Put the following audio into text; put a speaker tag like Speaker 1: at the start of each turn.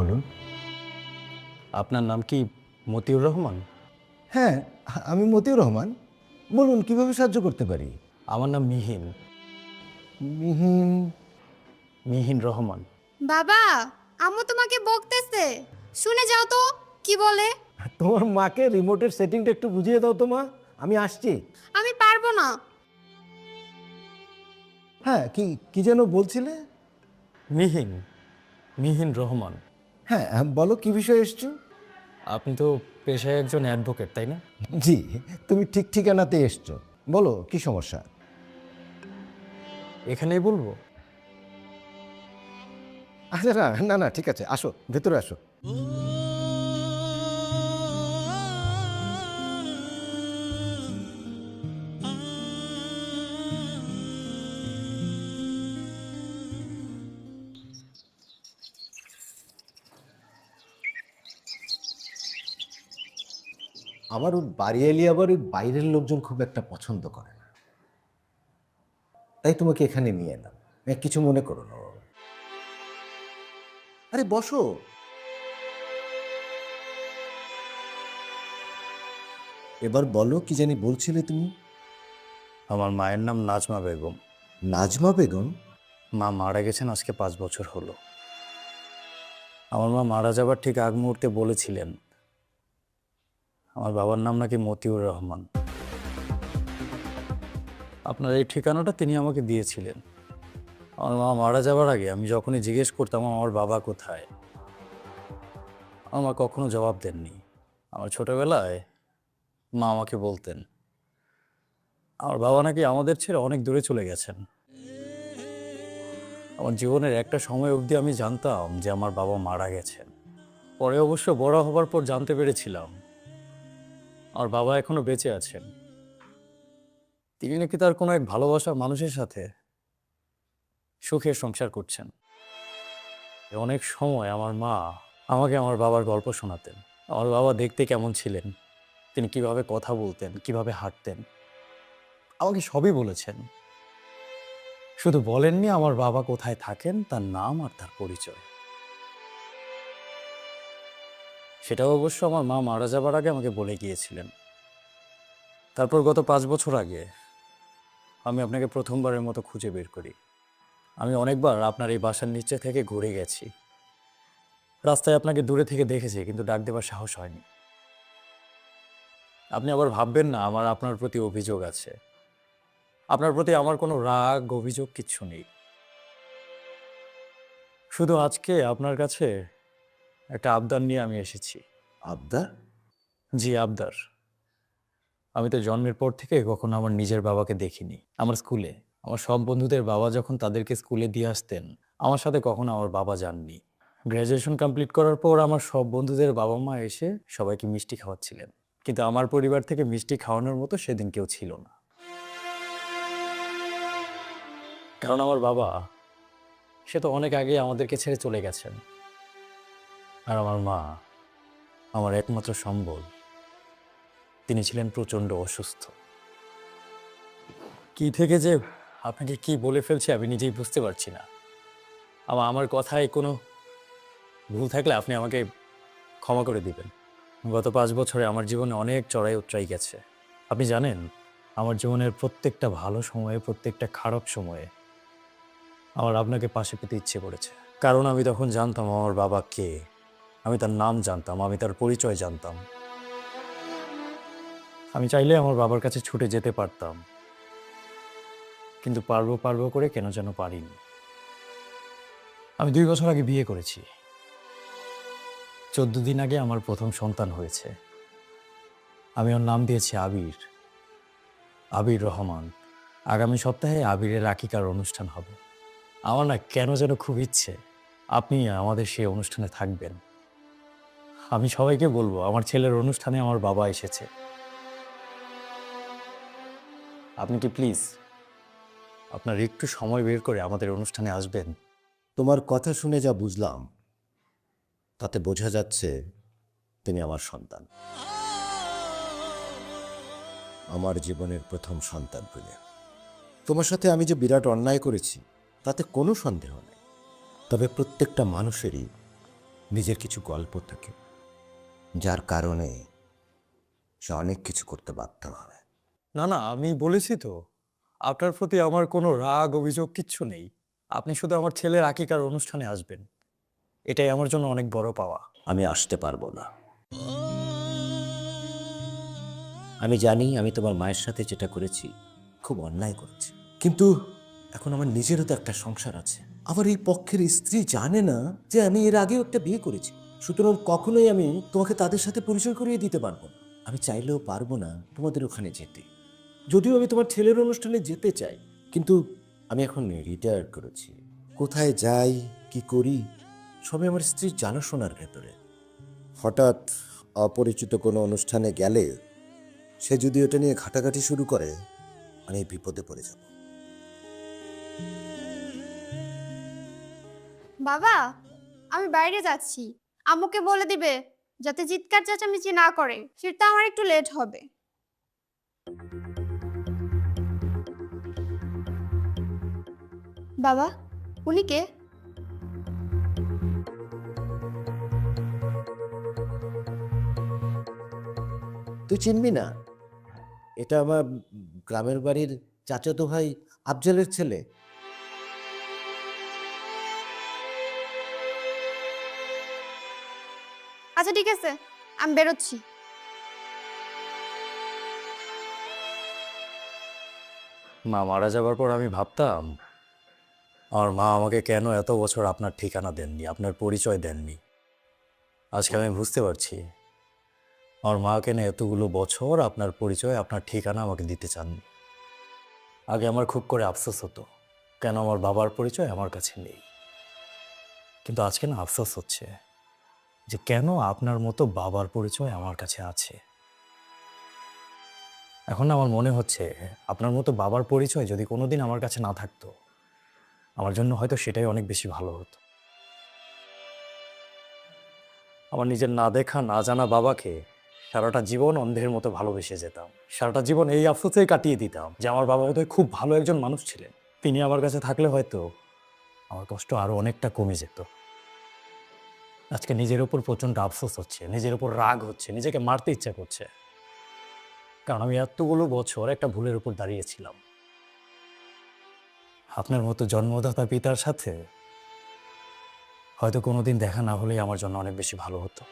Speaker 1: বলুন।
Speaker 2: আপনার নাম কি মতিউর রহমান?
Speaker 1: হ্যাঁ, আমি মতিউর রহমান। বলুন কিভাবে সাহায্য করতে পারি?
Speaker 2: আমার নাম মিহিন,
Speaker 1: মিহিন?
Speaker 2: মিহিন রহমান।
Speaker 3: বাবা, আম্মু তোমাকে বকতেছে, শুনে যাও তো কি বলে।
Speaker 1: তোমার মাকে রিমোটের সেটিংটা একটু বুঝিয়ে দাও তো মা, আমি আসছি।
Speaker 3: আমি পারবো না।
Speaker 1: হ্যাঁ, কি কি যেন বলছিলে?
Speaker 2: মিহিন, মিহিন রহমান।
Speaker 1: হ্যাঁ, বলো কি বিষয়ে এসছো?
Speaker 2: আপনি তো পেশায় একজন অ্যাডভোকেট, তাই না?
Speaker 1: জি, তুমি ঠিক ঠিকানাতে এসছো। বলো কি সমস্যা?
Speaker 2: এখানেই বলবো?
Speaker 1: আচ্ছা, না না না, ঠিক আছে, আসো ভেতরে আসো। আমার ওই বাড়িয়ালি আবার ওই বাইরের লোকজন খুব একটা পছন্দ করে না, তাই তোমাকে এখানে নিয়ে এলাম। কিছু মনে করো না বাবা। আরে বসো। এবার বলো কি জানি বলছিলে তুমি?
Speaker 2: আমার মায়ের নাম নাজমা বেগম।
Speaker 1: নাজমা বেগম?
Speaker 2: মা মারা গেছেন আজকে 5 বছর হলো। আমার মা মারা যাবার ঠিক আগ মুহূর্তে বলেছিলেন আমার বাবার নাম নাকি মতিউর রহমান। আপনার এই ঠিকানাটা তিনি আমাকে দিয়েছিলেন। আমার মা মারা যাবার আগে আমি যখনই জিজ্ঞেস করতাম আমার বাবা কোথায়, আমার মা কখনো জবাব দেননি। আমার ছোটবেলায় মা আমাকে বলতেন আমার বাবা নাকি আমাদের ছেড়ে অনেক দূরে চলে গেছেন। আমার জীবনের একটা সময় অবধি আমি জানতাম যে আমার বাবা মারা গেছেন। পরে অবশ্য বড় হবার পর জানতে পেরেছিলাম আমার বাবা এখনো বেঁচে আছেন। তিনি নাকি তার কোনো এক ভালোবাসার মানুষের সাথে সুখের সংসার করছেন। অনেক সময় আমার মা আমাকে আমার বাবার গল্প শোনাতেন। আমার বাবা দেখতে কেমন ছিলেন, তিনি কিভাবে কথা বলতেন, কিভাবে হাঁটতেন, আমাকে সবই বলেছেন। শুধু বলেননি আমার বাবা কোথায় থাকেন, তার নাম আর তার পরিচয়। সেটাও অবশ্য আমার মা মারা যাবার আগে আমাকে বলে গিয়েছিলেন। তারপর গত 5 বছর আগে আমি আপনাকে প্রথমবারের মতো খুঁজে বের করি। আমি অনেকবার আপনার এই বাসার নিচে থেকে ঘুরে গেছি, রাস্তায় আপনাকে দূরে থেকে দেখেছি, কিন্তু ডাক দেবার সাহস হয়নি। আপনি আবার ভাববেন না আমার আপনার প্রতি অভিযোগ আছে। আপনার প্রতি আমার কোনো রাগ অভিযোগ কিচ্ছু নেই। শুধু আজকে আপনার কাছে একটা আবদার নিয়ে আমি এসেছি।
Speaker 1: আবদার?
Speaker 2: জি, আবদার। আমি তো জন্মের পর থেকে কখনো আমার নিজের বাবাকে দেখিনি। আমার স্কুলে আমার সব বন্ধুদের বাবা যখন তাদেরকে স্কুলে দিয়ে আসতেন, আমার সাথে কখনো আমার বাবা যাননি। গ্র্যাজুয়েশন কমপ্লিট করার পর আমার সব বন্ধুদের বাবা মা এসে সবাইকে মিষ্টি খাওয়াচ্ছিলেন, কিন্তু আমার পরিবার থেকে মিষ্টি খাওয়ানোর মতো সেদিন কেউ ছিল না। কারণ আমার বাবা সে তো অনেক আগে আমাদেরকে ছেড়ে চলে গেছেন। আর আমার মা আমার একমাত্র সম্বল, তিনি ছিলেন প্রচণ্ড অসুস্থ। কি থেকে যে আপনাকে কি বলে ফেলছি আমি নিজেই বুঝতে পারছি না। আমার কথায় কোনো ভুল থাকলে আপনি আমাকে ক্ষমা করে দিবেন। গত 5 বছরে আমার জীবনে অনেক চড়াই উতরাই গেছে। আপনি জানেন আমার জীবনের প্রত্যেকটা ভালো সময়ে, প্রত্যেকটা খারাপ সময়ে আমার আপনাকে পাশে পেতে ইচ্ছে করেছে। কারণ আমি তখন জানতাম আমার বাবা কে, আমি তার নাম জানতাম, আমি তার পরিচয় জানতাম। আমি চাইলে আমার বাবার কাছে ছুটে যেতে পারতাম, কিন্তু পারবো পারবো করে কেন যেন পারিনি। আমি 2 বছর আগে বিয়ে করেছি। 14 দিন আগে আমার প্রথম সন্তান হয়েছে। আমি ওর নাম দিয়েছি আবির, আবির রহমান। আগামী সপ্তাহে আবিরের আকিকার অনুষ্ঠান হবে। আমার না কেন যেন খুব ইচ্ছে আপনি আমাদের সেই অনুষ্ঠানে থাকবেন। আমি সবাইকে বলবো আমার ছেলের অনুষ্ঠানে আমার বাবা এসেছে। আপনি কি প্লিজ আপনার একটু সময় বের করে আমাদের অনুষ্ঠানে আসবেন?
Speaker 1: তোমার কথা শুনে যা বুঝলাম তাতে বোঝা যাচ্ছে তিনি আমার সন্তান, আমার জীবনের প্রথম সন্তান বলে। তোমার সাথে আমি যে বিরাট অন্যায় করেছি তাতে কোনো সন্দেহ নেই, তবে প্রত্যেকটা মানুষেরই নিজের কিছু গল্প থাকে, যার কারণে সে অনেক কিছু করতে বাধ্য হয়।
Speaker 2: না না, আমি বলেছি তো আপনার প্রতি আমার কোনো রাগ অভিযোগ কিচ্ছু নেই। আপনি শুধু আমার ছেলের আকিকার অনুষ্ঠানে আসবেন, এটাই আমার জন্য অনেক বড় পাওয়া।
Speaker 1: আমি আসতে পারবো না। আমি জানি আমি তোমার মায়ের সাথে যেটা করেছি খুব অন্যায় করেছি, কিন্তু এখন আমার নিজেরও তো একটা সংসার আছে। আবার এই পক্ষের স্ত্রী জানে না যে আমি এর আগেও একটা বিয়ে করেছি, সুতরাং কখনোই আমি তোমাকে তাদের সাথে পরিচয় করিয়ে দিতে পারবো না। আমি চাইলেও পারবো না তোমাদের ওখানে যেতে, যদিও আমি তোমার ছেলের অনুষ্ঠানে যেতে চাই, কিন্তু আমি এখন রিটায়ার করেছি। কোথায় যাই, কি করি, সবই আমার স্ত্রীর জানাশোনার ভেতরে। হঠাৎ অপরিচিত কোনো অনুষ্ঠানে গেলে সে যদি ওটা নিয়ে ঘাটাঘাটি শুরু করে, আমি বিপদে পড়ে যাব।
Speaker 3: বাবা, আমি বাইরে যাচ্ছি। আম্মুকে বলে দিবে যাতে চিৎকার চেঁচামেচি না করে, ফিরতে আমার একটু লেট হবে। বাবা, উনি কে?
Speaker 1: তুই চিনবি না? এটা আমার গ্রামের বাড়ির চাচাতো ভাই আফজালের ছেলে।
Speaker 3: আচ্ছা ঠিক আছে, আমি বেরোচ্ছি।
Speaker 2: মা মারা যাবার পর আমি ভাবতাম আমার মা আমাকে কেন এত বছর আপনার ঠিকানা দেননি, আপনার পরিচয় দেননি। আজকে আমি বুঝতে পারছি আমার মা কেন এতগুলো বছর আপনার পরিচয়, আপনার ঠিকানা আমাকে দিতে চাননি। আগে আমার খুব করে আফসোস হতো কেন আমার বাবার পরিচয় আমার কাছে নেই, কিন্তু আজকে না আফসোস হচ্ছে যে কেন আপনার মতো বাবার পরিচয় আমার কাছে আছে। এখন আমার মনে হচ্ছে আপনার মতো বাবার পরিচয় যদি কোনোদিন আমার কাছে না থাকতো, আমার জন্য হয়তো সেটাই অনেক বেশি ভালো হতো। আমার নিজের না দেখা না জানা বাবাকে সারাটা জীবন অন্ধের মতো ভালোবেসে যেতাম, সারাটা জীবন এই আফসোসেই কাটিয়ে দিতাম যে আমার বাবা হয়তো খুব ভালো একজন মানুষ ছিলেন, তিনি আমার কাছে থাকলে হয়তো আমার কষ্ট আরো অনেকটা কমে যেত। আজকে নিজের উপর প্রচন্ড আফসোস হচ্ছে, নিজের উপর রাগ হচ্ছে, নিজেকে মারতে ইচ্ছা করছে, কারণ আমি এতগুলো বছর একটা ভুলের উপর দাঁড়িয়েছিলাম। আপনার মতো জন্মদাতা পিতার সাথে হয়তো কোনোদিন দেখা না হলেই আমার জন্য অনেক বেশি ভালো হতো।